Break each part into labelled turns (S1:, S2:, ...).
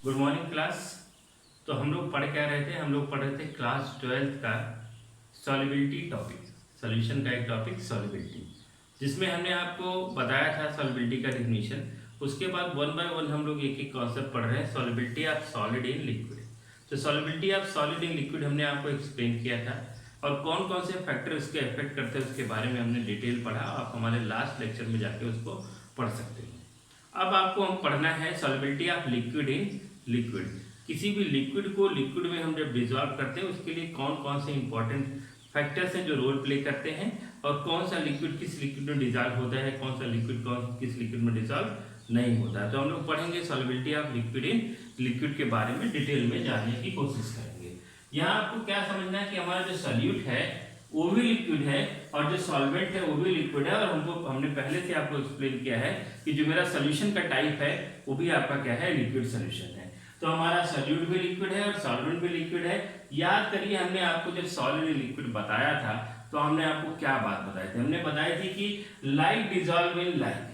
S1: Good morning class. तो हम लोग पढ़ क्या रहे थे? हम लोग पढ़ रहे थे क्लास 12th का सॉल्युबिलिटी टॉपिक, सॉल्यूशन का एक टॉपिक सॉल्युबिलिटी, जिसमें हमने आपको बताया था सॉल्युबिलिटी का डेफिनेशन। उसके बाद वन बाय वन हम लोग एक एक कॉन्सेप्ट पढ़ रहे हैं, solubility of solid in liquid. तो solubility of solid in liquid हमने आपको एक्सप्लेन किया था और कौन कौन से फैक्टर उसके इफेक्ट करते हैं उसके बारे में हमने डिटेल पढ़ा। आप हमारे लास्ट लेक्चर में जाके उसको पढ़ सकते हैं। अब आपको हम पढ़ना है solubility of liquid in liquid. किसी भी लिक्विड को लिक्विड में हम जब डिजॉल्व करते हैं उसके लिए कौन कौन से इंपॉर्टेंट फैक्टर्स हैं जो रोल प्ले करते हैं और कौन सा लिक्विड किस लिक्विड में डिजॉल्व होता है, कौन सा लिक्विड कौन किस लिक्विड में डिजॉल्व नहीं होता है। तो हम लोग पढ़ेंगे solubility of liquid in liquid के बारे में डिटेल में जानने की कोशिश करेंगे। यहाँ आपको क्या समझना है कि हमारा जो सॉल्यूट है वो भी लिक्विड है और जो सॉल्वेंट है वो भी लिक्विड है। और हमने पहले से आपको एक्सप्लेन किया है कि जो मेरा सॉल्यूशन का टाइप है वो भी आपका क्या है, लिक्विड सॉल्यूशन है। तो हमारा सॉल्यूट भी लिक्विड है और सॉल्वेंट भी लिक्विड है। याद करिए हमने आपको जब सॉलिड लिक्विड बताया था तो हमने आपको क्या बात बताई थी? हमने बताई थी कि लाइक डिजॉल्व इन लाइक,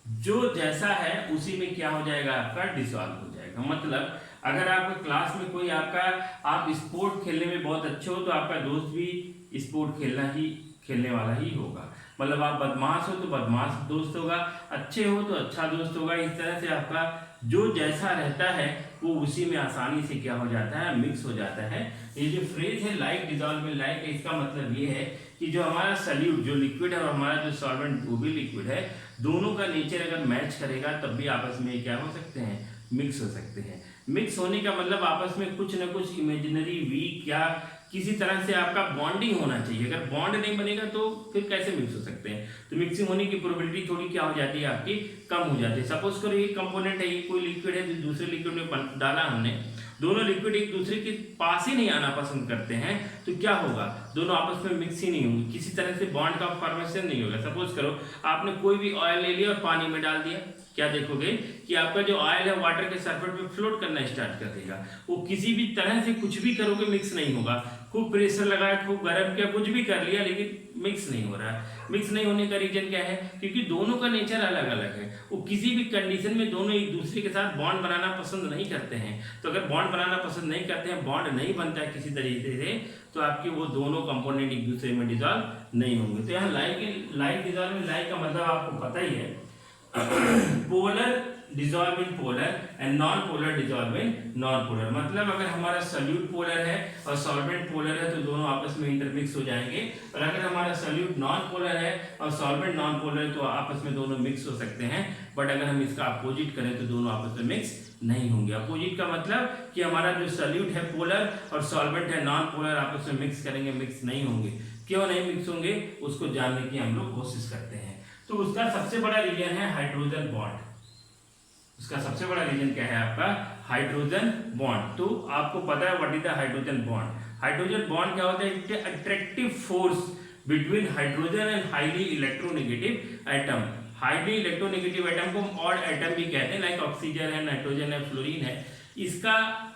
S1: जो जैसा है उसी में क्या हो जाएगा, आपका डिसॉल्व हो जाएगा। मतलब अगर आपका क्लास में कोई आपका आप स्पोर्ट खेलने में बहुत अच्छे हो तो आपका दोस्त भी स्पोर्ट खेलने वाला ही होगा। मतलब आप बदमाश हो तो बदमाश दोस्त होगा, अच्छे हो तो अच्छा दोस्त होगा। इस तरह से आपका जो जैसा रहता है वो उसी में आसानी से क्या हो जाता है, मिक्स हो जाता है। ये जो फ्रेज है लाइक डिजॉल्व इन लाइक, इसका मतलब ये है कि जो हमारा सॉल्यूट जो लिक्विड है और हमारा जो सॉल्वेंट वो भी लिक्विड है, दोनों का नेचर अगर मैच करेगा तब भी आपस में क्या हो सकते हैं, मिक्स हो सकते हैं। मिक्स होने का मतलब आपस में कुछ ना कुछ इमेजिनरी वीक या किसी तरह से आपका बॉन्डिंग होना चाहिए। अगर बॉन्ड नहीं बनेगा तो फिर कैसे मिक्स हो सकते हैं? तो मिक्सिंग होने की प्रोबेबिलिटी थोड़ी क्या हो जाती है, आपकी कम हो जाती है। सपोज करो ये कंपोनेंट है, ये कोई लिक्विड है, दूसरे लिक्विड में डाला हमने, दोनों लिक्विड एक दूसरे के पास ही नहीं आना पसंद करते हैं, तो क्या होगा, दोनों आपस में मिक्स ही नहीं होंगे, किसी तरह से बॉन्ड का फॉर्मेशन नहीं होगा। सपोज करो आपने कोई भी ऑयल ले लिया और पानी में डाल दिया, क्या देखोगे कि आपका जो ऑयल है वाटर के सरफेस पे फ्लोट करना स्टार्ट कर देगा। वो किसी भी तरह से कुछ भी करोगे मिक्स नहीं होगा। खूब प्रेशर लगाया, खूब गर्म किया, कुछ भी कर लिया, लेकिन मिक्स नहीं हो रहा है। मिक्स नहीं होने का रीजन क्या है? क्योंकि दोनों का नेचर अलग अलग है। वो किसी भी कंडीशन में दोनों एक दूसरे के साथ बॉन्ड बनाना पसंद नहीं करते हैं। तो अगर बॉन्ड बनाना पसंद नहीं करते हैं, बॉन्ड नहीं बनता है किसी तरीके से, तो आपके वो दोनों कंपोनेंट एक दूसरे में डिजॉल्व नहीं होंगे। तो यहाँ लाइक डिजॉल्व में लाइक का मतलब आपको पता ही है, polar dissolve in polar and non polar dissolve in non polar. मतलब अगर हमारा सॉल्यूट पोलर है और सॉल्वेंट पोलर है तो दोनों आपस में इंटरमिक्स हो जाएंगे। और अगर हमारा सॉल्यूट नॉन पोलर है और सॉल्वेंट नॉन पोलर है तो आपस में दोनों मिक्स हो सकते हैं। बट अगर हम इसका अपोजिट करें तो दोनों आपस में मिक्स नहीं होंगे। अपोजिट का मतलब कि हमारा जो सॉल्यूट है पोलर और सॉल्वेंट है नॉन पोलर, आपस में मिक्स करेंगे, मिक्स नहीं होंगे। क्यों नहीं मिक्स होंगे उसको जानने की हम लोग कोशिश करते हैं। तो उसका सबसे बड़ा रीजन है हाइड्रोजन बॉन्ड। उसका सबसे बड़ा रीजन क्या है आपका, हाइड्रोजन बॉन्ड। तो आपको पता है what is the hydrogen bond. Hydrogen bond क्या होता है? It is attractive force between hydrogen and highly electronegative atom. Highly electronegative atom को हम ऑड एटम भी कहते हैं, लाइक ऑक्सीजन है, नाइट्रोजन है, फ्लोरीन है। इसका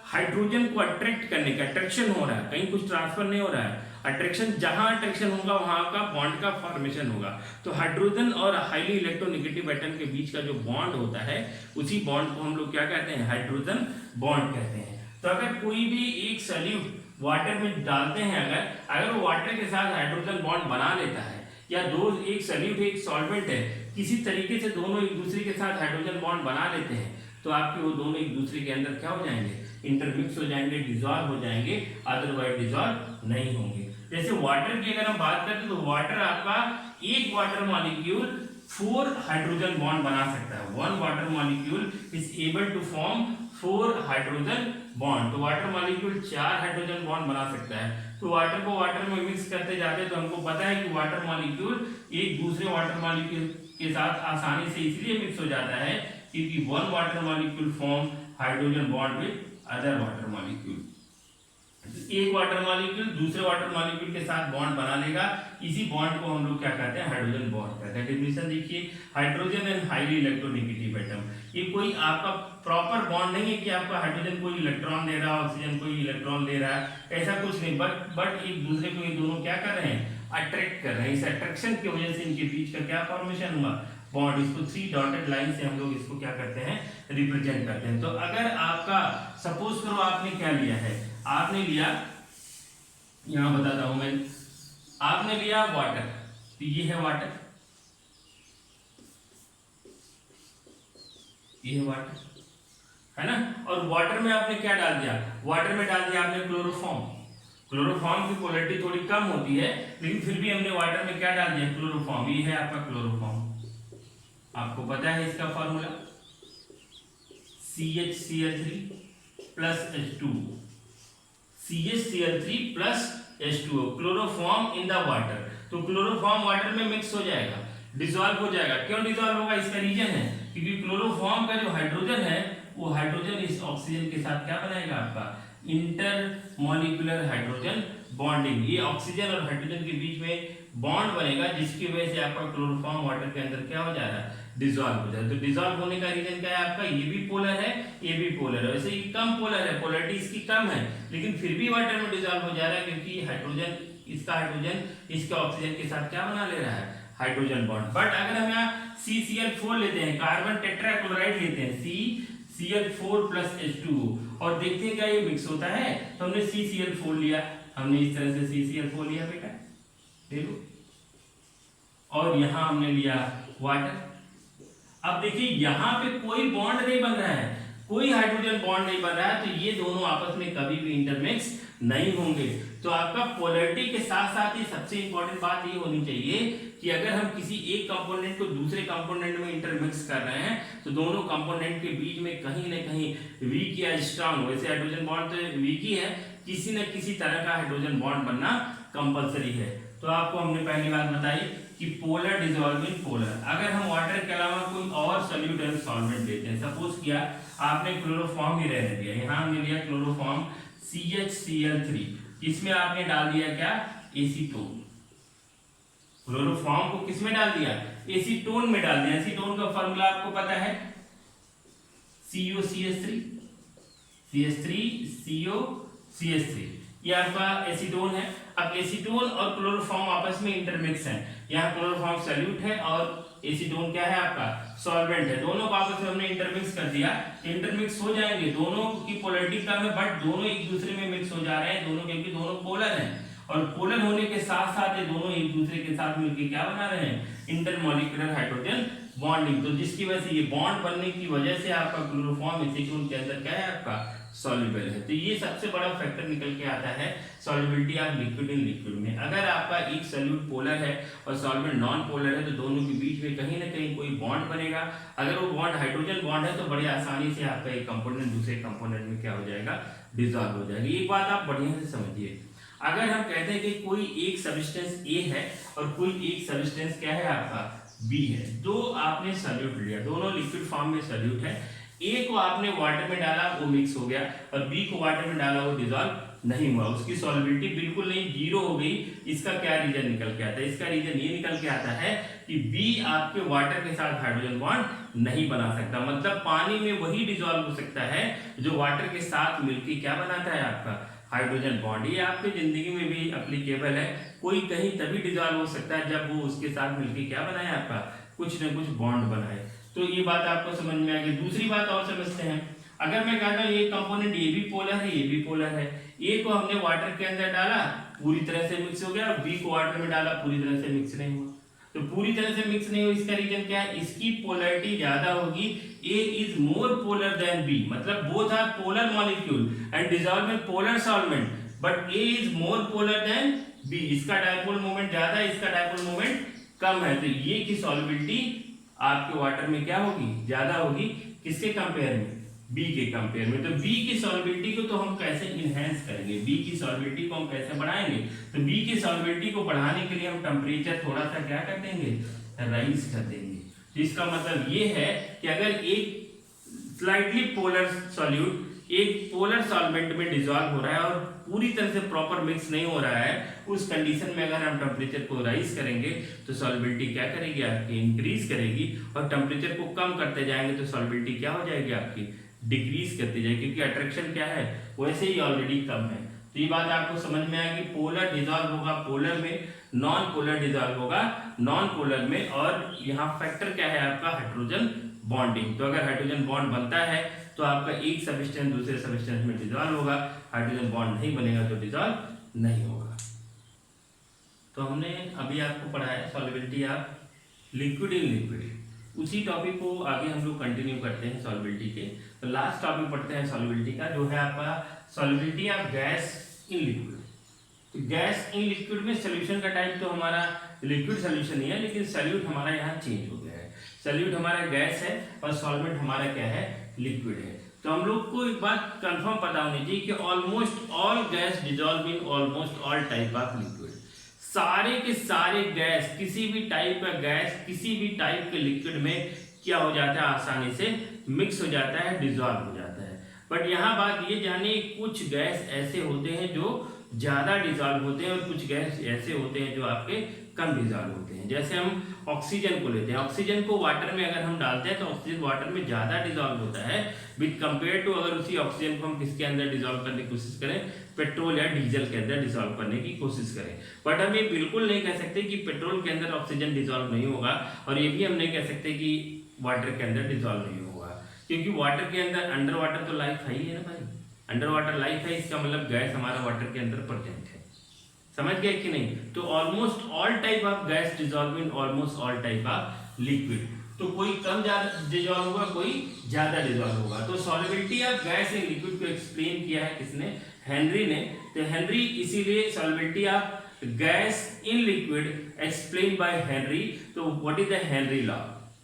S1: हाइड्रोजन को अट्रैक्ट करने का अट्रैक्शन हो रहा है, कहीं कुछ ट्रांसफर नहीं हो रहा है। अट्रैक्शन, जहां अट्रैक्शन होगा वहां का बॉन्ड का फॉर्मेशन होगा। तो हाइड्रोजन और हाईली इलेक्ट्रोनेगेटिव एटम के बीच का जो बॉन्ड होता है उसी बॉन्ड को हम लोग क्या कहते हैं, हाइड्रोजन बॉन्ड कहते हैं। तो अगर कोई भी एक सॉल्यूट वाटर में डालते हैं, अगर वो वाटर के साथ हाइड्रोजन बॉन्ड बना लेता है, या दो एक सॉल्यूट एक सॉल्वेंट है, किसी तरीके से दोनों एक दूसरे के साथ हाइड्रोजन बॉन्ड बना लेते हैं, तो आपके वो दोनों एक दूसरे के अंदर क्या हो जाएंगे, इंटरमिक्स हो जाएंगे, डिजॉल्व हो जाएंगे, अदरवाइज डिजॉल्व नहीं होंगे। जैसे वाटर की अगर हम बात करें तो वाटर आपका एक वाटर मॉलिक्यूल 4 हाइड्रोजन बॉन्ड बना सकता है। 1 water molecule is able to form 4 hydrogen bond. तो वाटर मॉलिक्यूल 4 हाइड्रोजन बॉन्ड बना सकता है। तो वाटर को वाटर में मिक्स करते जाते तो हमको पता है कि वाटर मॉलिक्यूल एक दूसरे वाटर मॉलिक्यूल के साथ आसानी से इसलिए मिक्स हो जाता है क्योंकि 1 water molecule form hydrogen bond with other water molecule. एक वाटर मॉलिक्यूल दूसरे वाटर मॉलिक्यूल के साथ बॉन्ड बना लेगा, इसी बॉन्ड को हम लोग क्या कहते हैं, हाइड्रोजन बॉन्ड कहते हैं। डेफिनेशन देखिए, hydrogen and highly electronegative atom. ये कोई आपका प्रॉपर बॉन्ड नहीं है कि आपका हाइड्रोजन कोई इलेक्ट्रॉन दे रहा है, ऑक्सीजन कोई इलेक्ट्रॉन ले रहा है, ऐसा कुछ नहीं। बट एक दूसरे को ये दोनों क्या कर रहे हैं, अट्रैक्ट कर रहे हैं। इस अट्रैक्शन की वजह से इनके बीच का क्या फॉर्मेशन हुआ, बॉन्ड। इसको 3 डॉटेड लाइन से हम लोग इसको क्या करते हैं, रिप्रेजेंट करते हैं। तो अगर आपका आपका, सपोज करो आपने क्या लिया है, आपने लिया, यहां बताता हूं मैं, आपने लिया वाटर, तो ये है वाटर, ये है वाटर, है ना। और वाटर में आपने क्या डाल दिया, वाटर में डाल दिया आपने क्लोरोफॉर्म। क्लोरोफॉर्म की पोलैरिटी थोड़ी कम होती है, लेकिन फिर भी हमने वाटर में क्या डाल दिया, क्लोरोफॉर्म। ये है आपका क्लोरोफॉर्म, आपको पता है इसका formula CHCl3 plus H2O, CHCl3 plus H2O, chloroform in the water. तो क्लोरोफॉर्म वाटर में मिक्स हो जाएगा, डिसॉल्व हो जाएगा। क्यों डिसॉल्व होगा, इसका रीजन है क्योंकि क्लोरोफॉर्म का जो हाइड्रोजन है वो हाइड्रोजन इस ऑक्सीजन के साथ क्या बनाएगा आपका, इंटरमॉलिक्यूलर हाइड्रोजन बॉन्डिंग। ये ऑक्सीजन और हाइड्रोजन के बीच में बॉन्ड बनेगा, जिसकी वजह से आपका क्लोरोफॉर्म वाटर के अंदर क्या हो जा रहा है, डिसॉल्व हो जाए। तो डिसॉल्व होने का रीजन क्या है आपका, ये भी पोलर है, ये भी पोलर है। वैसे ये कम पोलर है, पोलैरिटी इसकी कम है, लेकिन फिर भी वाटर में डिसॉल्व हो जा रहा है क्योंकि हाइड्रोजन, इसका हाइड्रोजन इसके ऑक्सीजन के साथ क्या बना ले रहा है, हाइड्रोजन बॉन्ड। बट अगर हम यहाँ CCl4 लेते हैं, कार्बन टेट्राक्लोराइड लेते हैं, CCl4 प्लस H2O, और देखते हैं क्या ये मिक्स होता है, तो हमने CCl4 लिया, हमने इस तरह से CCl4 लिया बेटा, देखो, और यहां हमने लिया वाटर। अब देखिए यहां पे कोई बॉन्ड नहीं बन रहा है, कोई हाइड्रोजन बॉन्ड नहीं बन रहा है, तो ये दोनों आपस में कभी भी इंटरमिक्स नहीं होंगे। तो आपका पोलैरिटी के साथ साथ ही सबसे इंपॉर्टेंट बात ये होनी चाहिए कि अगर हम किसी एक कंपोनेंट को दूसरे कंपोनेंट में इंटरमिक्स कर रहे हैं तो दोनों कंपोनेंट के बीच में कहीं ना कहीं वीक या स्ट्रांग, वैसे हाइड्रोजन बॉन्ड तो वीक ही है, किसी न किसी तरह का हाइड्रोजन बॉन्ड बनना कंपलसरी है। तो आपको हमने पहली बात बताई कि पोलर डिसॉल्विंग पोलर, अगर हम वाटर के अलावा कोई और सॉल्यूट एंड सॉल्वेंट लेते हैं, सपोज किया आपने क्लोरोफॉर्म ही रहने दिया, यहाँ हमने लिया क्लोरोफॉर्म CHCl3, इसमें आपने डाल दिया क्या, एसीटोन। क्लोरोफॉर्म को किस में डाल दिया, एसीटोन में डाल दिया। एसीटोन का फॉर्मूला आपको पता है COCH3, CH3COCH3, ये आपका एसीटोन है। अब एसीटोन और क्लोरोफॉर्म आपस में इंटरमिक्स है, यहाँ क्लोरोफॉर्म सॉल्यूट है और एसीटोन क्या है आपका, सॉल्वेंट है। दोनों को आपस में हमने इंटरमिक्स कर दिया, इंटरमिक्स हो जाएंगे, दोनों की पोलैरिटी कम है बट दोनों एक दूसरे में मिक्स हो जा रहे हैं, दोनों क्योंकि दोनों पोलर हैं, और पोलर होने के साथ साथ ये दोनों एक दूसरे के साथ मिलकर क्या बना रहे हैं, इंटरमॉलिक्यूलर हाइड्रोजन बॉन्डिंग। तो जिसकी वजह से ये बॉन्ड बनने की वजह से आपका क्लोरोफॉर्म एसीटोन के अंदर क्या है आपका, सॉल्युबल है। तो ये सबसे बड़ा फैक्टर निकल के आता है solubility of liquid in liquid में। अगर आपका एक सॉल्यूट पोलर है और सॉल्वेंट नॉन पोलर है तो दोनों के बीच में कहीं ना कहीं कोई बॉन्ड बनेगा। अगर वो बॉन्ड हाइड्रोजन बॉन्ड है तो बड़ी आसानी से आपका एक कंपोनेंट दूसरे कंपोनेंट में क्या हो जाएगा, डिसॉल्व हो जाएगा। एक बात आप बढ़िया से समझिए, अगर हम कहते हैं कि कोई एक सब्सटेंस ए है और कोई एक सब्सटेंस क्या है आपका बी है, दो आपने सॉल्यूट लिया, दोनों लिक्विड फॉर्म में सॉल्यूट है, ए को आपने वाटर में डाला वो मिक्स हो गया और बी को वाटर में डाला वो डिसॉल्व नहीं हुआ, उसकी सॉल्युबिलिटी बिल्कुल नहीं, जीरो हो गई। इसका क्या रीजन निकल के आता है, इसका रीजन ये निकल के आता है कि बी आपके वाटर के साथ हाइड्रोजन बॉन्ड नहीं बना सकता। मतलब पानी में वही डिसॉल्व हो सकता है जो वाटर के साथ मिलकर क्या बनाता है आपका हाइड्रोजन बॉन्ड। ये आपकी जिंदगी में भी एप्लीकेबल है, कोई कहीं तभी डिसॉल्व हो सकता है जब वो उसके साथ मिलकर क्या बनाए आपका कुछ न कुछ बॉन्ड बनाए। तो ये बात आपको समझ में आ गई। दूसरी बात और समझते हैं, अगर मैं कहता हूँ ये कंपोनेंट ये भी पोलर है ये भी पोलर है, ए को हमने वाटर के अंदर डाला पूरी तरह से मिक्स हो गया और बी को वाटर में डाला पूरी तरह से मिक्स नहीं हुआ। तो पूरी तरह से मिक्स नहीं हुआ, इसका रीजन क्या है, इसकी पोलैरिटी ज्यादा होगी, a is more polar than b, मतलब both are polar molecule and dissolve in polar solvent, but a is more polar than b, इसका डायपोल मोमेंट ज्यादा है, इसका डायपोल मोमेंट कम है। तो ये की सॉल्युबिलिटी आपके वाटर में क्या होगी, ज्यादा होगी, किसके कंपेयर में, बी के कंपेयर में। तो बी की सॉल्युबिलिटी को तो हम कैसे इनहेंस करेंगे, बी की सॉल्युबिलिटी को हम कैसे बढ़ाएंगे, तो बी की सॉल्युबिलिटी को बढ़ाने के लिए हम टेम्परेचर थोड़ा सा क्या कर देंगे, राइज कर देंगे। तो इसका मतलब ये है कि अगर एक स्लाइटली पोलर सॉल्यूट एक पोलर सॉल्वेंट में डिसॉल्व हो रहा है और पूरी तरह से प्रॉपर मिक्स नहीं हो रहा है, उस कंडीशन में अगर हम टेम्परेचर को राइज करेंगे तो सॉल्युबिलिटी क्या करेगी आपकी, इंक्रीज करेगी, और टेम्परेचर को कम करते जाएंगे तो सॉल्युबिलिटी क्या हो जाएगी आपकी, डिक्रीज करती जाएगी, क्योंकि अट्रैक्शन क्या है वैसे ही ऑलरेडी कम है। तो ये बात आपको समझ में आएगी, पोलर डिसॉल्व होगा पोलर में, नॉन पोलर डिसॉल्व होगा नॉन पोलर में, और यहाँ फैक्टर क्या है आपका हाइड्रोजन बॉन्डिंग। तो अगर हाइड्रोजन बॉन्ड बनता है तो आपका एक सब्सटेंस दूसरे सब्सटेंस में डिजॉल्व होगा, हाइड्रोजन बॉन्ड नहीं बनेगा तो डिजॉल्व नहीं होगा। तो हमने अभी आपको पढ़ाया solubility of liquid in liquid. उसी टॉपिक को आगे हम लोग कंटिन्यू करते हैं सॉल्युबिलिटी के। तो लास्ट टॉपिक पढ़ते हैं सॉल्युबिलिटी का, जो है आपका solubility of gas in liquid. तो गैस इन लिक्विड में सोल्यूशन का टाइप तो हमारा लिक्विड सोल्यूशन ही है, लेकिन सॉल्यूट हमारा यहाँ चेंज हो गया है। सॉल्यूट हमारा गैस है और सॉल्वेंट हमारा क्या है, लिक्विड है। तो हम लोग को एक बात कंफर्म पता होनी चाहिए कि almost all gas dissolve in almost all type of liquid. सारे के सारे गैस, किसी भी टाइप का गैस किसी भी टाइप के लिक्विड में क्या हो जाता है, आसानी से मिक्स हो जाता है, डिजॉल्व हो जाता है। बट यहाँ बात ये जाने, कुछ गैस ऐसे होते हैं जो ज़्यादा डिजॉल्व होते हैं और कुछ गैस ऐसे होते हैं जो आपके कम डिजॉल्व होते हैं। जैसे हम ऑक्सीजन को लेते हैं, ऑक्सीजन को वाटर में अगर हम डालते हैं तो ऑक्सीजन वाटर में ज़्यादा डिजॉल्व होता है विद कंपेयर टू अगर उसी ऑक्सीजन को हम किसके अंदर डिजॉल्व करने की कोशिश करें, पेट्रोल या डीजल के अंदर डिजॉल्व करने की कोशिश करें। बट हम ये बिल्कुल नहीं कह सकते कि पेट्रोल के अंदर ऑक्सीजन डिजॉल्व नहीं होगा, और ये भी हम नहीं कह सकते कि वाटर के अंदर डिजॉल्व नहीं होगा, क्योंकि वाटर के अंदर अंडर वाटर तो लाइफ है ही है ना भाई, अंडर वाटर लाइफ है, इसका मतलब गैस हमारा वाटर के अंदर प्रेजेंट है। समझ गए कि नहीं? तो almost all type of gas dissolve in almost all type of liquid. तो कोई कम ज्यादा डिजॉल्व होगा, कोई ज्यादा डिजॉल्व होगा। तो solubility of gas in liquid को एक्सप्लेन किया है किसने, हेनरी ने। तो हेनरी इसीलिए solubility of gas in liquid explain by Henry. तो what is the Henry law,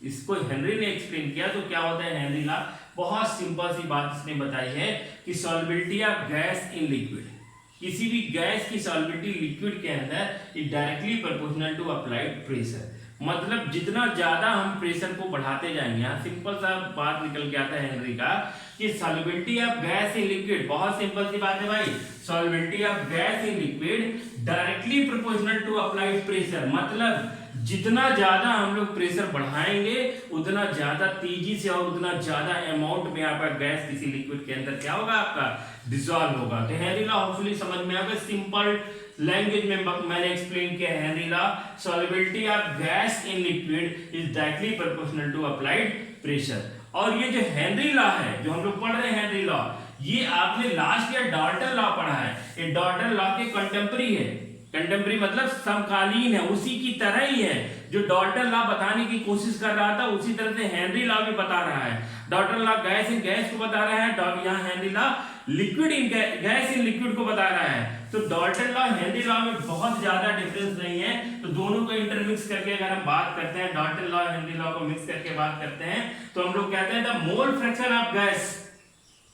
S1: इसको हेनरी ने एक्सप्लेन किया। तो क्या होता है हेनरी लॉ, बहुत सिंपल सी बात इसने बताई है कि solubility of gas in liquid, किसी भी गैस की सॉल्युबिलिटी लिक्विड के अंदर is directly proportional to applied pressure. मतलब जितना ज्यादा हम प्रेशर को बढ़ाते जाएंगे, यहाँ सिंपल सा बात निकल के आता है हेनरी का कि solubility of gas in liquid, बहुत सिंपल सी बात है भाई, solubility of gas in liquid directly proportional to applied pressure. मतलब जितना ज्यादा हम लोग प्रेशर बढ़ाएंगे उतना ज्यादा तेजी से और उतना ज्यादा अमाउंट में आपका गैस किसी लिक्विड के अंदर क्या होगा, आपका डिसॉल्व होगा। तो हेनरी लॉ होपफुली समझ में आ गया, सिंपल लैंग्वेज में मैंने एक्सप्लेन किया Henry law. Solubility of gas in liquid is directly proportional to applied pressure. और ये जो हेनरी लॉ है, जो हम लोग पढ़ रहे हैं हेनरी लॉ, ये आपने लास्ट ईयर डाल्टन लॉ पढ़ा है। ये डाल्टन लॉ के कंटेम्पररी है, कंटेम्पररी मतलब समकालीन है, उसी की तरह ही है। जो डाल्टन लॉ बताने की कोशिश कर रहा था उसी तरह से हेनरी लॉ भी बता रहा है। Dalton law gas in gas को बता रहा है, यहाँ Henry law liquid in gas in liquid को बता रहा है। तो डाल्टन लॉ हेनरी लॉ में बहुत ज्यादा डिफरेंस नहीं है। तो दोनों को इंटरमिक्स करके अगर हम बात करते हैं, डाल्टन लॉ हेनरी लॉ को मिक्स करके बात करते हैं, तो हम लोग कहते हैं the mole fraction of gas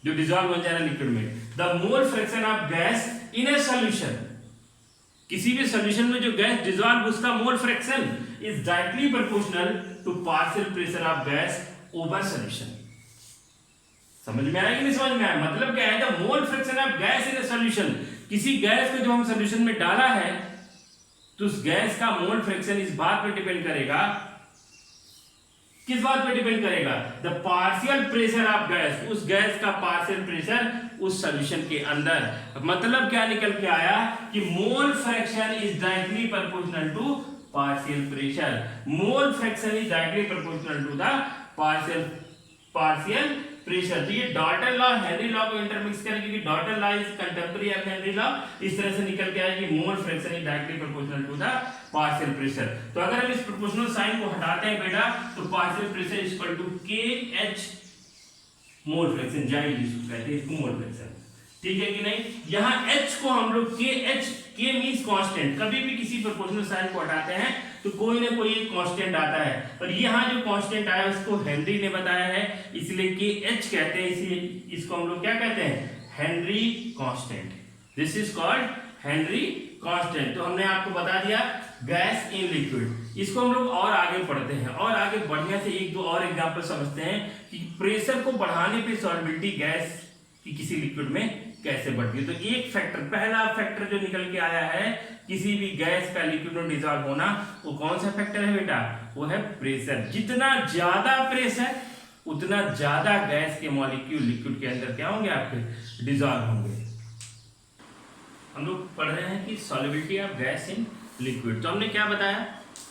S1: जो डिसॉल्व हो जा रहा है लिक्विड में, the mole fraction of gas in a solution, किसी भी सॉल्यूशन में जो गैस डिसॉल्व उसका mole fraction is directly proportional to partial pressure of gas over solution. समझ में आया कि नहीं समझ में आया? मतलब क्या है, the mole fraction of gas in a solution, किसी गैस को जो हम सॉल्यूशन में डाला है तो उस गैस का मोल फ्रैक्शन इस बात पर डिपेंड करेगा, किस बात पे डिपेंड करेगा, the partial pressure of gas, उस गैस का पार्शियल प्रेशर उस सॉल्यूशन के अंदर। मतलब क्या निकल के आया कि mole fraction is directly proportional to partial pressure. Mole fraction is directly proportional to the partial pressure. तो ये डाल्टन लॉ हेनरी लॉ को इंटरमिक्स करें, क्योंकि Dalton law is contemporary of Henry law. इस तरह से निकल के आया कि mole fraction is directly proportional to the partial pressure. तो अगर हम इस प्रोपोर्शनल साइन को हटाते हैं बेटा, तो partial pressure is equal to KH mole fraction, जाइए जिसको कहते हैं इसको मोल फ्रैक्शन, ठीक है कि नहीं? यहाँ H को हम लोग K मींस कांस्टेंट, कभी भी किसी प्रोपोर्शनल साइन को हटाते हैं तो कोई ना कोई एक कांस्टेंट आता है, और यहाँ जो कांस्टेंट आया उसको हेनरी ने बताया है, इसलिए KH कहते हैं, इसलिए इसको हम लोग क्या कहते हैं, Henry constant. This is called Henry constant. तो हमने आपको बता दिया गैस इन लिक्विड। इसको हम लोग और आगे पढ़ते हैं और आगे बढ़िया से एक दो और एग्जांपल समझते हैं कि प्रेशर को बढ़ाने पे सॉल्युबिलिटी गैस की किसी लिक्विड में कैसे बढ़ती है। तो एक फैक्टर, पहला फैक्टर जो निकल के आया है किसी भी गैस का लिक्विड में डिसॉल्व होना, वो कौन सा फैक्टर है बेटा, वो है प्रेशर। जितना ज्यादा प्रेशर उतना ज्यादा गैस के मॉलिक्यूल लिक्विड के अंदर क्या होंगे, आपके डिसॉल्व होंगे। हम लोग पढ़ रहे हैं कि solubility of gas in liquid. तो हमने क्या बताया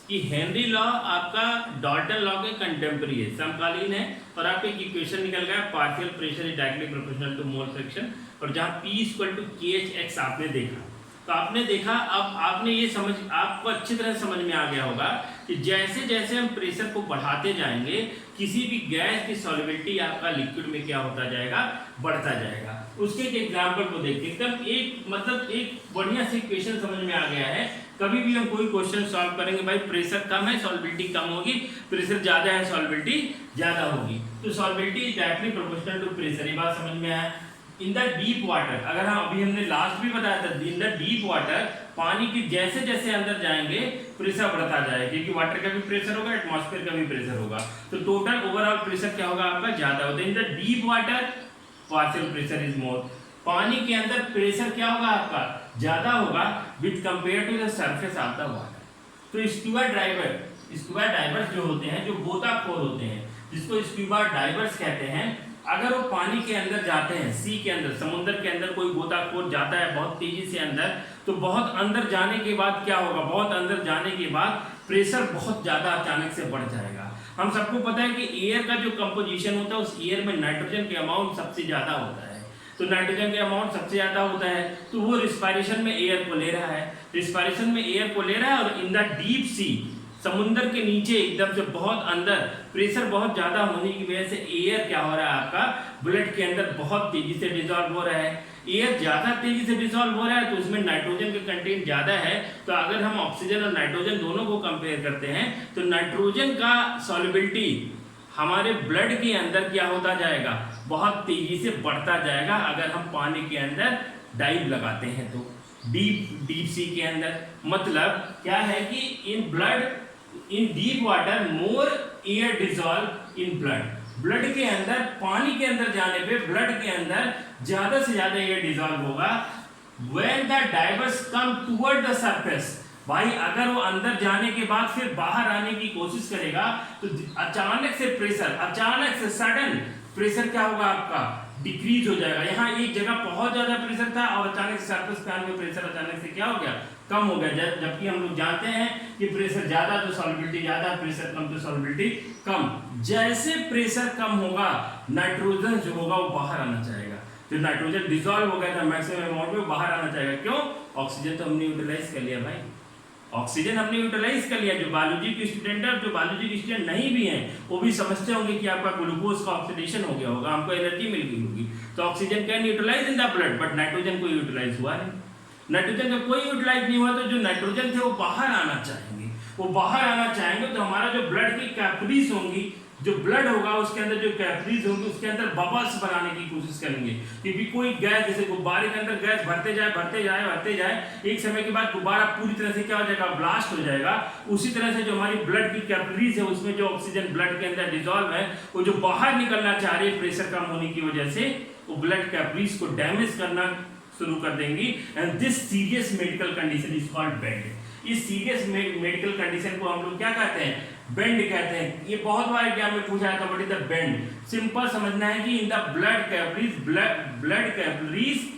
S1: कि हेनरी लॉ आपका डॉल्टन लॉ के कंटेम्प्रेरी है, समकालीन है, और आपको एक इक्वेशन निकल गया partial pressure is directly proportional to mole fraction, और जहाँ P इक्वल टू KHX आपने देखा, तो आपने देखा, अब आपने ये समझ, आपको अच्छी तरह समझ में आ गया होगा कि जैसे जैसे हम प्रेशर को बढ़ाते जाएंगे किसी भी गैस की सॉल्युबिलिटी आपका लिक्विड में क्या होता जाएगा, बढ़ता जाएगा। उसके एक एग्जांपल को देखते हैं, एकदम एक मतलब एक बढ़िया से इक्वेशन समझ में आ गया है। कभी भी हम कोई क्वेश्चन सॉल्व करेंगे, भाई प्रेशर कम है सॉल्युबिलिटी कम होगी, प्रेशर ज्यादा है सॉल्युबिलिटी ज्यादा होगी, तो solubility is directly proportional to pressure, ये बात समझ में आया। इन द डीप वाटर, अगर हम अभी हमने लास्ट भी बताया था, इन द डीप वाटर पानी के जैसे जैसे अंदर जाएंगे प्रेशर बढ़ता जाएगा, क्योंकि वाटर का भी प्रेशर होगा, एटमॉस्फेयर का भी प्रेशर होगा, तो टोटल ओवरऑल प्रेशर क्या होगा आपका, ज्यादा होता है। In the deep water partial pressure is more, पानी के अंदर प्रेशर क्या होगा आपका, ज्यादा होगा with compare to the surface of the water. तो स्क्यूबा डाइवर्स जो होते हैं, जो गोताखोर होते हैं, जिसको स्क्यूबा डाइवर्स कहते हैं, अगर वो पानी के अंदर जाते हैं, सी के अंदर, समुद्र के अंदर कोई गोताखोर जाता है बहुत तेजी से अंदर, तो बहुत अंदर जाने के बाद क्या होगा, बहुत अंदर जाने के बाद प्रेशर बहुत ज्यादा अचानक से बढ़ जाएगा। हम सबको पता है कि एयर का जो कंपोजिशन होता है, उस एयर में नाइट्रोजन के अमाउंट सबसे ज्यादा होता है, तो नाइट्रोजन के अमाउंट सबसे ज्यादा होता है, तो वो रिस्पायरेशन में एयर को ले रहा है, रिस्पायरेशन में एयर को ले रहा है, और इन द डीप सी, समुद्र के नीचे एकदम से बहुत अंदर प्रेशर बहुत ज्यादा होने की वजह से एयर क्या हो रहा है आपका, ब्लड के अंदर बहुत तेजी से डिसॉल्व हो रहा है। एयर ज्यादा तेजी से डिसॉल्व हो रहा है तो उसमें नाइट्रोजन का कंटेंट ज्यादा है, तो अगर हम ऑक्सीजन और नाइट्रोजन दोनों को कंपेयर करते हैं तो नाइट्रोजन का सॉल्युबिलिटी हमारे ब्लड के अंदर क्या होता जाएगा, बहुत तेजी से बढ़ता जाएगा, अगर हम पानी के अंदर डाइव लगाते हैं तो डीप सी के अंदर। मतलब क्या है कि in blood, in deep water more air dissolve in blood, blood के अंदर, पानी के अंदर जाने पे ब्लड के अंदर ज्यादा से ज्यादा एयर डिसॉल्व होगा। When the diverse come toward the surface, भाई अगर वो अंदर जाने के बाद फिर बाहर आने की कोशिश करेगा तो अचानक से प्रेशर, अचानक से सडन प्रेशर क्या होगा आपका, डिक्रीज हो जाएगा। यहाँ एक जगह बहुत ज्यादा प्रेशर था और अचानक से सरफेस पे आने पे प्रेशर अचानक से क्या हो गया, कम हो गया। जबकि हम लोग जानते हैं कि प्रेशर ज्यादा तो सॉल्युबिलिटी ज्यादा, प्रेशर कम तो सॉल्युबिलिटी कम। जैसे प्रेशर कम होगा नाइट्रोजन जो होगा वो बाहर आना चाहेगा, जो नाइट्रोजन डिसॉल्व हो गया था मैक्सिमम अमाउंट में बाहर आना चाहेगा। क्यों, ऑक्सीजन तो हमने यूटिलाइज कर लिया भाई, ऑक्सीजन हमने यूटिलाइज कर लिया। जो बायोलॉजी के स्टूडेंट है, जो बायोलॉजी के स्टूडेंट नहीं भी हैं, वो भी समझते होंगे कि आपका ग्लूकोज का ऑक्सीडेशन हो गया होगा, हमको एनर्जी मिल गई होगी, तो oxygen can utilise in the blood, but nitrogen को यूटिलाइज हुआ नहीं, नाइट्रोजन का कोई यूटिलाइज नहीं हुआ। तो जो नाइट्रोजन थे वो बाहर आना चाहेंगे, वो बाहर आना चाहेंगे तो हमारा जो ब्लड की कैपिलरीज होंगी, जो ब्लड होगा उसके अंदर जो कैपिलरीज होंगी उसके अंदर बबल्स बनाने की कोशिश करेंगे, क्योंकि कोई गैस, जैसे गुब्बारे के अंदर गैस भरते जाए भरते जाए भरते जाए, एक समय के बाद गुब्बारा पूरी तरह से क्या हो जाएगा, ब्लास्ट हो जाएगा। उसी तरह से जो हमारी ब्लड की कैपिलरीज है उसमें जो ऑक्सीजन ब्लड के अंदर डिसॉल्व है, वो जो बाहर निकलना चाह रही है प्रेशर कम होने की वजह से, वो ब्लड कैपिलरीज को डैमेज करना शुरू कर देंगी। And this serious medical condition is called bend. इस सीरियस मेडिकल कंडीशन को हम लोग क्या कहते हैं, बेंड कहते हैं। ये बहुत बार एग्जाम में पूछा जाता है, what is the bend. Simple समझना है कि in the blood capillaries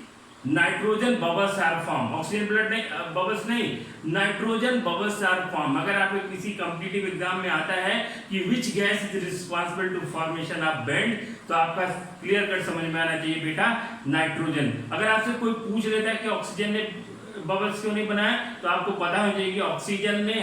S1: nitrogen bubbles are form, oxygen blood नहीं, बबल्स नहीं, नाइट्रोजन बबल्स आर फॉर्म। अगर आपको किसी कॉम्पिटिटिव एग्जाम में आता है कि which gas is responsible to formation of bend, तो आपका क्लियर कट समझ में आना चाहिए बेटा, नाइट्रोजन। अगर आपसे कोई पूछ लेता है कि ऑक्सीजन ने बबल्स क्यों नहीं बनाया, तो आपको पता हो जाएगी ऑक्सीजन ने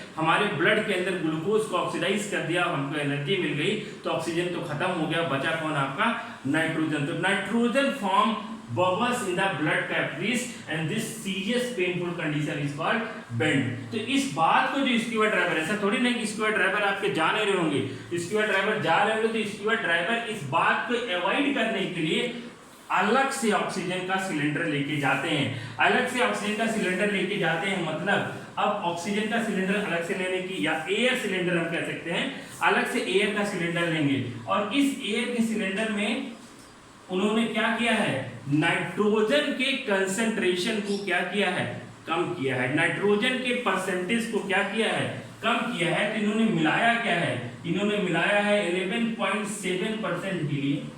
S1: हमारे ब्लड के अंदर ग्लूकोज को ऑक्सीडाइज कर दिया, हमको एनर्जी मिल गई, तो ऑक्सीजन तो खत्म हो गया, बचा कौन आपका, नाइट्रोजन। तो nitrogen form bubbles in the blood capillaries and this serious painful condition is called bend। तो इस बात को जो स्क्यूबा ड्राइवर, ऐसा थोड़ी नहीं कि स्क्यूबा ड्राइवर आपके जा नहीं रहे होंगे, स्क्यूबा ड्राइवर जा रहे होंगे, तो स्क्यूबा ड्राइवर इस बात को अवॉइड करने के लिए अलग से ऑक्सीजन का सिलेंडर लेके जाते हैं, अलग से ऑक्सीजन का सिलेंडर लेके जाते हैं। मतलब अब ऑक्सीजन का सिलेंडर अलग से लेने की, या एयर सिलेंडर हम कह सकते हैं, अलग से एयर का सिलेंडर लेंगे, और इस एयर के सिलेंडर में उन्होंने क्या किया है, नाइट्रोजन के कंसंट्रेशन को क्या किया है, कम किया है, नाइट्रोजन के परसेंटेज को क्या किया है, कम किया है। तो इन्होंने मिलाया क्या है, इन्होंने मिलाया है 11.7% helium.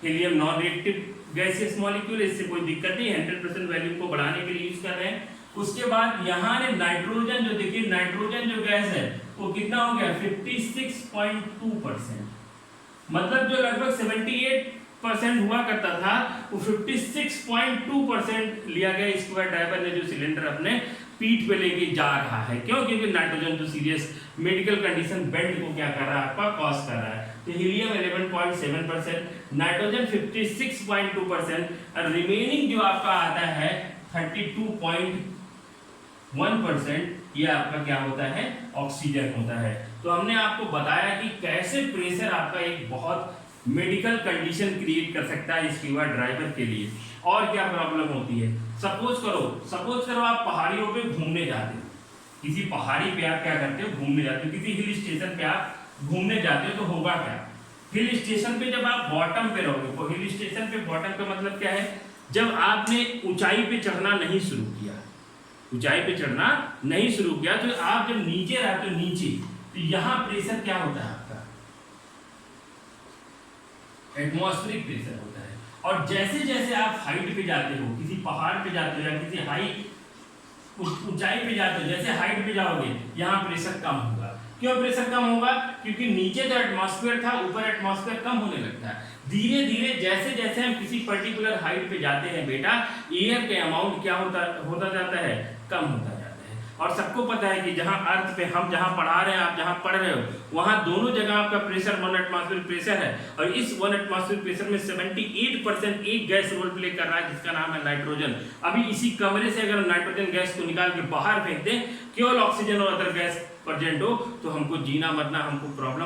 S1: Helium non reactive gaseous molecule, इससे कोई दिक्कत नहीं, 100% वैल्यू को बढ़ाने के लिए यूज कर रहे हैं। उसके बाद यहाँ ने नाइट्रोजन जो देखिए नाइट्रोजन जो गैस है वो कितना हो गया 56.2%, मतलब जो लगभग 78% हुआ करता था वो 56.2% लिया गया स्कूबा डाइवर ने जो सिलेंडर अपने पीठ पे लेके जा रहा है। क्यों? क्योंकि नाइट्रोजन जो सीरियस मेडिकल कंडीशन बेड को क्या कर रहा है आपका कॉज कर रहा है। तो हीलियम 11.7%, नाइट्रोजन 56.2% और रिमेनिंग जो आपका आता है 32.1%, ये आपका क्या होता है ऑक्सीजन होता है। तो हमने आपको बताया कि कैसे प्रेशर आपका एक बहुत मेडिकल कंडीशन क्रिएट कर सकता है स्कूबा ड्राइवर के लिए। और क्या प्रॉब्लम होती है, सपोज करो आप पहाड़ियों पे घूमने जाते हो, किसी पहाड़ी पे आप क्या करते हो घूमने जाते हो, किसी हिल स्टेशन पे आप घूमने जाते हो, तो होगा क्या हिल स्टेशन पे जब आप बॉटम पे रहोगे, तो हिल स्टेशन पे बॉटम का मतलब क्या है, जब आपने ऊंचाई पे चढ़ना नहीं शुरू किया, ऊंचाई पे चढ़ना नहीं शुरू किया, तो आप जब नीचे रहते हो नीचे, तो यहाँ प्रेशर क्या होता है आपका एटमॉस्फेरिक प्रेशर होता है। और जैसे जैसे आप हाइट पे जाते हो, किसी पहाड़ पे जाते हो या किसी हाई ऊंचाई पे जाते हो, जैसे हाइट पे जाओगे यहाँ प्रेशर कम होगा। क्यों प्रेशर कम होगा? क्योंकि नीचे जो एटमॉस्फेयर था ऊपर एटमॉस्फेयर कम होने लगता है। धीरे धीरे जैसे जैसे हम किसी पर्टिकुलर हाइट पे जाते हैं बेटा, एयर के अमाउंट क्या होता जाता है कम होता जाता है। और सबको पता है कि जहां अर्थ पे हम जहां पढ़ा रहे हैं, आप जहां पढ़ रहे हो, वहां दोनों जगह आपका प्रेशर 1 एटमॉस्फेयर प्रेशर है, और इस 1 एटमॉस्फेयर प्रेशर में 78% एक गैस रोल प्ले कर रहा है जिसका नाम है नाइट्रोजन। अभी इसी कमरे से अगर नाइट्रोजन गैस को निकाल के बाहर फेंक दें, केवल ऑक्सीजन और अदर गैस प्रेजेंट हो, तो हमको जीना मरना, हमको प्रॉब्लम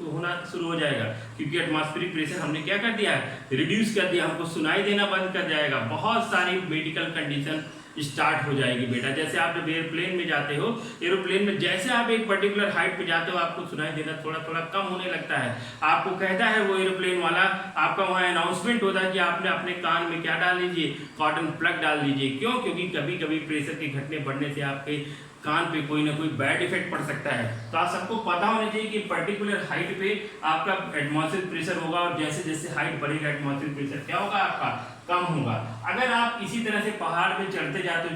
S1: होना शुरू हो जाएगा। क्योंकि एटमॉस्फेरिक प्रेशर हमने क्या कर दिया है रिड्यूस कर दिया, हमको सुनाई देना बंद कर जाएगा, बहुत सारी मेडिकल कंडीशन स्टार्ट हो जाएगी बेटा। जैसे आप जब एयरप्लेन में जाते हो, एरोप्लेन में जैसे आप एक पर्टिकुलर हाइट पे जाते हो, आपको सुनाई देना थोड़ा थोड़ा कम होने लगता है। आपको कहता है वो एरोप्लेन वाला, आपका वहाँ अनाउंसमेंट होता है कि आपने अपने कान में क्या डाल लीजिए, कॉटन प्लग डाल लीजिए। क्यों? क्योंकि कभी कभी प्रेशर के घटने बढ़ने से आपके कान पे कोई ना कोई बैड इफेक्ट पड़ सकता है। तो आप सबको पता होना चाहिए कि पर्टिकुलर हाइट पे आपका एटमॉस्फेरिक प्रेशर होगा, और जैसे जैसे हाइट बढ़ेगा एटमॉस्फेरिक प्रेशर क्या होगा आपका कम होगा। अगर आप इसी तरह से पहाड़ पे चढ़ते जाते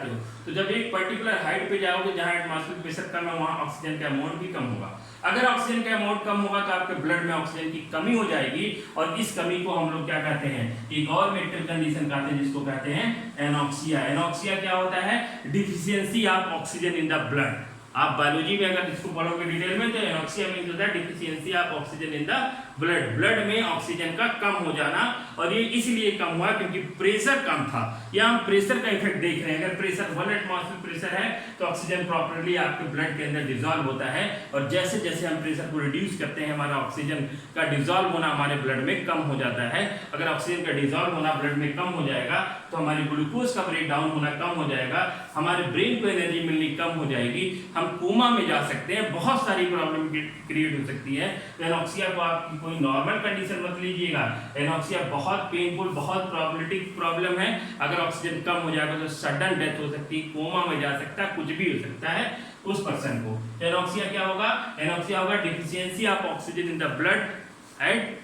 S1: हो, तो जब एक पर्टिकुलर हाइट पे जाओगे जहाँ एटमॉस्फेरिक प्रेशर कम है, वहाँ ऑक्सीजन का अमाउंट भी कम होगा। अगर ऑक्सीजन का अमाउंट कम होगा तो आपके ब्लड में ऑक्सीजन की कमी हो जाएगी, और इस कमी को हम लोग क्या कहते हैं, एक और मेडिकल कंडीशन कहते हैं जिसको कहते हैं एनॉक्सिया। एनॉक्सिया क्या होता है? Deficiency of oxygen in the blood. आप बायोलॉजी में अगर इसको पढ़ोगे डिटेल में, तो एनॉक्सिया मींस होता है deficiency of oxygen in the blood, blood में ऑक्सीजन का कम हो जाना। और ये इसलिए कम हुआ क्योंकि प्रेशर कम था। यहाँ हम प्रेशर का इफेक्ट देख रहे हैं। अगर प्रेशर 1 एटमॉस्फेयर प्रेशर है तो ऑक्सीजन प्रॉपर्ली आपके ब्लड के अंदर डिजॉल्व होता है, और जैसे जैसे हम प्रेशर को रिड्यूस करते हैं, हमारा ऑक्सीजन का डिजॉल्व होना हमारे ब्लड में कम हो जाता है। अगर ऑक्सीजन का डिजॉल्व होना ब्लड में कम हो जाएगा तो हमारी ग्लूकोज का ब्रेक डाउन होना कम हो जाएगा, हमारे ब्रेन को एनर्जी मिलनी कम हो जाएगी, हम कोमा में जा सकते हैं, बहुत सारी प्रॉब्लम क्रिएट हो सकती है। एनॉक्सिया को आपकी कोई नॉर्मल कंडीशन मत लीजिएगा। एनॉक्सिया बहुत पेनफुल, बहुत प्रॉब्लमेटिक प्रॉब्लम है। अगर ऑक्सीजन कम हो जाएगा तो सडन डेथ हो सकती है, कोमा में जा सकता है, कुछ भी हो सकता है उस पर्सन को। एनॉक्सिया क्या होगा? एनॉक्सिया होगा deficiency of oxygen in the blood at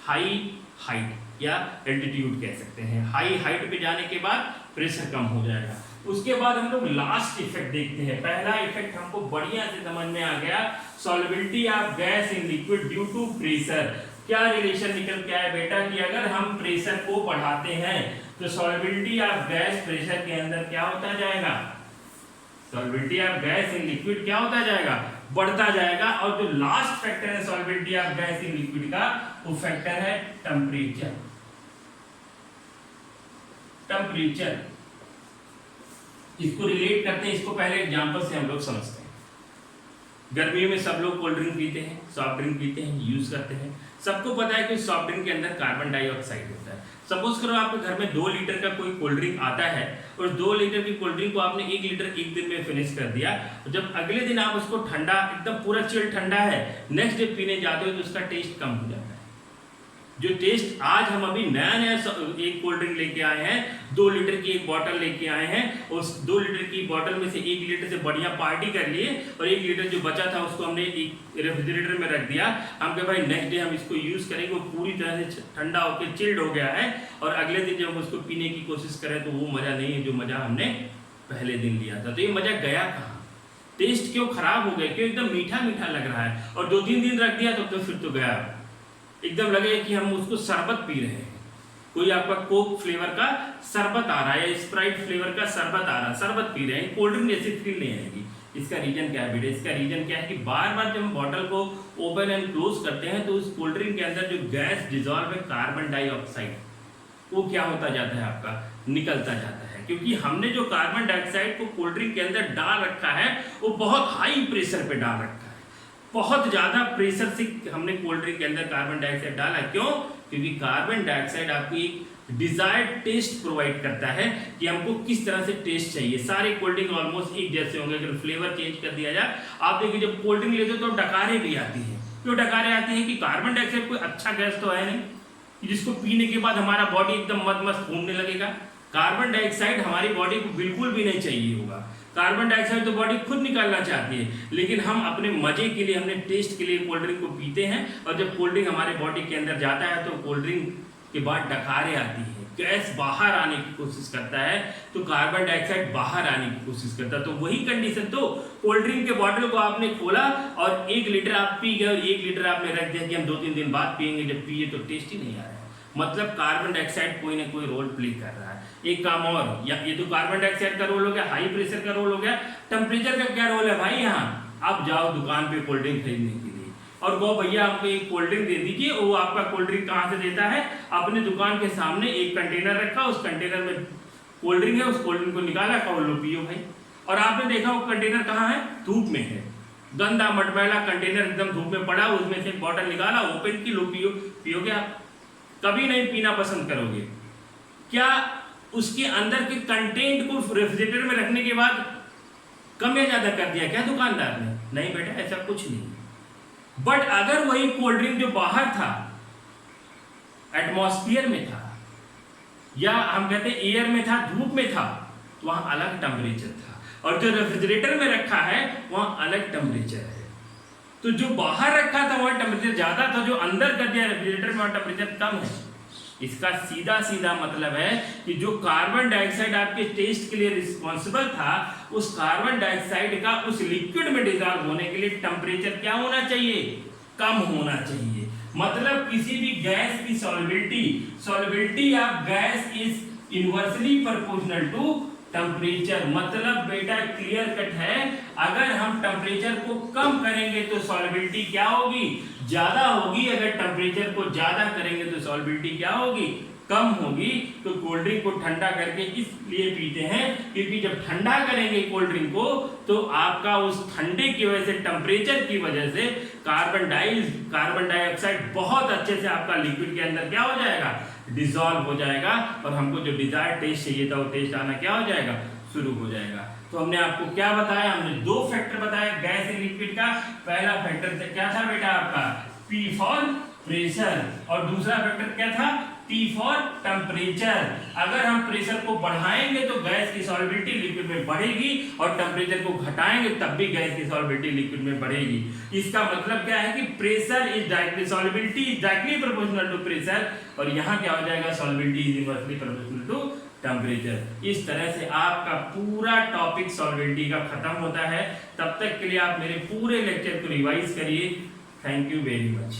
S1: high height या एल्टीट्यूड कह सकते हैं। हाई हाइट पे जाने के बाद प्रेशर कम हो जाएगा। उसके बाद हम लोग लास्ट इफेक्ट देखते हैं। पहला इफेक्ट हमको बढ़िया से समझ में आ गया, solubility of gas in liquid due to pressure. क्या रिलेशन निकल के आया बेटा कि अगर हम प्रेशर को बढ़ाते हैं तो सॉल्युबिलिटी ऑफ गैस प्रेशर के अंदर क्या होता जाएगा, solubility of gas in liquid क्या होता जाएगा, बढ़ता जाएगा। और जो लास्ट फैक्टर है solubility of gas in liquid का, वो फैक्टर है टेम्परेचर। टेम्परेचर इसको रिलेट करते हैं, इसको पहले एग्जांपल से हम लोग समझते हैं। गर्मियों में सब लोग कोल्ड ड्रिंक पीते हैं, सॉफ्ट ड्रिंक पीते हैं, यूज करते हैं। सबको पता है कि सॉफ्ट ड्रिंक के अंदर कार्बन डाइऑक्साइड होता है। सपोज करो आपके घर में 2 लीटर का कोई कोल्ड ड्रिंक आता है, और 2 लीटर की कोल्ड ड्रिंक को आपने 1 लीटर एक दिन में फिनिश कर दिया, और जब अगले दिन आप उसको ठंडा, एकदम पूरा चिल ठंडा है, नेक्स्ट डे पीने जाते हो तो उसका टेस्ट कम हो जाता है। जो टेस्ट आज हम अभी नया नया एक कोल्ड ड्रिंक लेके आए हैं, 2 लीटर की एक बॉटल लेके आए हैं, उस 2 लीटर की बॉटल में से 1 लीटर से बढ़िया पार्टी कर लिए और 1 लीटर जो बचा था उसको हमने एक रेफ्रिजरेटर में रख दिया। हम कहे भाई नेक्स्ट डे हम इसको यूज करेंगे, वो पूरी तरह से ठंडा होकर चिल्ड हो गया है और अगले दिन जब हम उसको पीने की कोशिश करें तो वो मजा नहीं है जो मजा हमने पहले दिन लिया था। तो ये मजा गया कहाँ? टेस्ट क्यों खराब हो गया? क्यों एकदम मीठा मीठा लग रहा है और 2-3 दिन रख दिया तो फिर तो गया, एकदम लगे कि हम उसको शरबत पी रहे हैं। कोई आपका कोक फ्लेवर का शरबत आ रहा है या स्प्राइट फ्लेवर का शरबत आ रहा है, शरबत पी रहे हैं, कोल्ड ड्रिंक जैसी फील नहीं आएगी। इसका रीजन क्या है बेटे? इसका रीजन क्या है कि बार बार जब हम बॉटल को ओपन एंड क्लोज करते हैं तो उस कोल्ड ड्रिंक के अंदर जो गैस डिजॉल्व है कार्बन डाइऑक्साइड, वो क्या होता जाता है? आपका निकलता जाता है, क्योंकि हमने जो कार्बन डाइऑक्साइड को कोल्ड ड्रिंक के अंदर डाल रखा है वो बहुत हाई प्रेशर पे डाल रखा है, बहुत ज्यादा प्रेशर से हमने कोल्ड ड्रिंक के अंदर कार्बन डाइऑक्साइड डाला। क्यों? क्योंकि कार्बन डाइऑक्साइड आपको एक डिजायर्ड टेस्ट प्रोवाइड करता है कि हमको किस तरह से टेस्ट चाहिए। सारे कोल्ड ड्रिंक ऑलमोस्ट एक जैसे होंगे, अगर फ्लेवर चेंज कर दिया जाए। आप देखिए जब कोल्ड ड्रिंक लेते हो तो डकारे भी आती है। क्यों डकारे आती है? कि कार्बन डाइऑक्साइड कोई अच्छा गैस तो है नहीं जिसको पीने के बाद हमारा बॉडी एकदम मत मस्त घूमने लगेगा। कार्बन डाइऑक्साइड हमारी बॉडी को बिल्कुल भी नहीं चाहिए होगा। कार्बन डाइऑक्साइड तो बॉडी खुद निकालना चाहती है, लेकिन हम अपने मजे के लिए, हमने टेस्ट के लिए कोल्ड ड्रिंक को पीते हैं और जब कोल्ड ड्रिंक हमारे बॉडी के अंदर जाता है तो कोल्ड ड्रिंक के बाद डकारे आती है, गैस बाहर आने की कोशिश करता है, तो कार्बन डाइऑक्साइड बाहर आने की कोशिश करता है। तो वही कंडीशन, तो कोल्ड ड्रिंक के बॉटल को आपने खोला और 1 लीटर आप पी गए और 1 लीटर आपने रख दिया कि हम 2-3 दिन बाद पियेंगे, जब पिए तो टेस्ट ही नहीं आ रहा है। मतलब कार्बन डाइऑक्साइड कोई ना कोई रोल प्ले कर रहा है। एक काम और, या ये तो कार्बन डाइऑक्साइड का रोल हो गया, हाई प्रेशर का रोल हो गया, टेम्परेचर का क्या रोल है भाई? यहाँ आप जाओ दुकान पे कोल्ड ड्रिंक खरीदने के लिए और वो भैया आपको एक कोल्ड ड्रिंक दे दीजिए। वो आपका कोल्ड ड्रिंक कहाँ से देता है? अपने दुकान के सामने एक कंटेनर रखा, उस कंटेनर में कोल्ड ड्रिंक है, उस कोल्ड ड्रिंक को निकाला, कहो लो पियो भाई। और आपने देखा वो कंटेनर कहाँ है? धूप में है, गंदा मटमैला कंटेनर एकदम धूप में पड़ा, उसमें से एक बॉटल निकाला, ओपन की, लो पियो। पियोगे आप? कभी नहीं पीना पसंद करोगे। क्या उसके अंदर के कंटेंट को रेफ्रिजरेटर में रखने के बाद कम या ज्यादा कर दिया क्या दुकानदार ने? नहीं बेटा, ऐसा कुछ नहीं। बट अगर वही कोल्ड ड्रिंक जो बाहर था, एटमॉस्फेयर में था, या हम कहते हैं एयर में था, धूप में था, तो वहां अलग टेम्परेचर था, और जो रेफ्रिजरेटर में रखा है वहां अलग टेम्परेचर है। तो जो बाहर रखा था वहां टेम्परेचर ज्यादा था, जो अंदर कर दिया रेफ्रिजरेटर में वहां टेम्परेचर कम है। इसका सीधा सीधा मतलब है कि जो कार्बन डाइऑक्साइड आपके टेस्ट के लिए रिस्पॉन्सिबल था, उस कार्बन डाइऑक्साइड का उस लिक्विड में डिसॉल्व होने के लिए टेम्परेचर क्या होना चाहिए? कम होना चाहिए। मतलब किसी भी गैस की solubility of gas is inversely proportional to temperature. मतलब बेटा क्लियर कट है, अगर हम टेम्परेचर को कम करेंगे तो सॉल्युबिलिटी क्या होगी? ज्यादा होगी। अगर टेम्परेचर को ज्यादा करेंगे तो सॉल्युबिलिटी क्या होगी? कम होगी। तो कोल्ड ड्रिंक को ठंडा करके इसलिए पीते हैं क्योंकि जब ठंडा करेंगे कोल्ड ड्रिंक को तो आपका उस ठंडे की वजह से, टेम्परेचर की वजह से कार्बन डाइऑक्साइड बहुत अच्छे से आपका लिक्विड के अंदर क्या हो जाएगा? डिसॉल्व हो जाएगा, और हमको जो डिजायर्ड टेस्ट चाहिए था वो टेस्ट आना क्या हो जाएगा? शुरू हो जाएगा। तो हमने आपको क्या बताया? हमने 2 फैक्टर बताया गैस एंड लिक्विड का। पहला फैक्टर क्या था बेटा आपका? P फॉर प्रेशर, और दूसरा फैक्टर क्या था? T for temperature. अगर हम प्रेशर को बढ़ाएंगे तो गैस की सॉल्युबिलिटी लिक्विड में बढ़ेगी, और टेम्परेचर को घटाएंगे तब भी गैस की सॉल्युबिलिटी लिक्विड में बढ़ेगी। इसका मतलब क्या है कि pressure is directly, solubility is directly proportional to pressure, और यहाँ क्या हो जाएगा? Solubility is inversely proportional to temperature. इस तरह से आपका पूरा टॉपिक सॉल्युबिलिटी का खत्म होता है। तब तक के लिए आप मेरे पूरे लेक्चर को रिवाइज करिए। Thank you very much.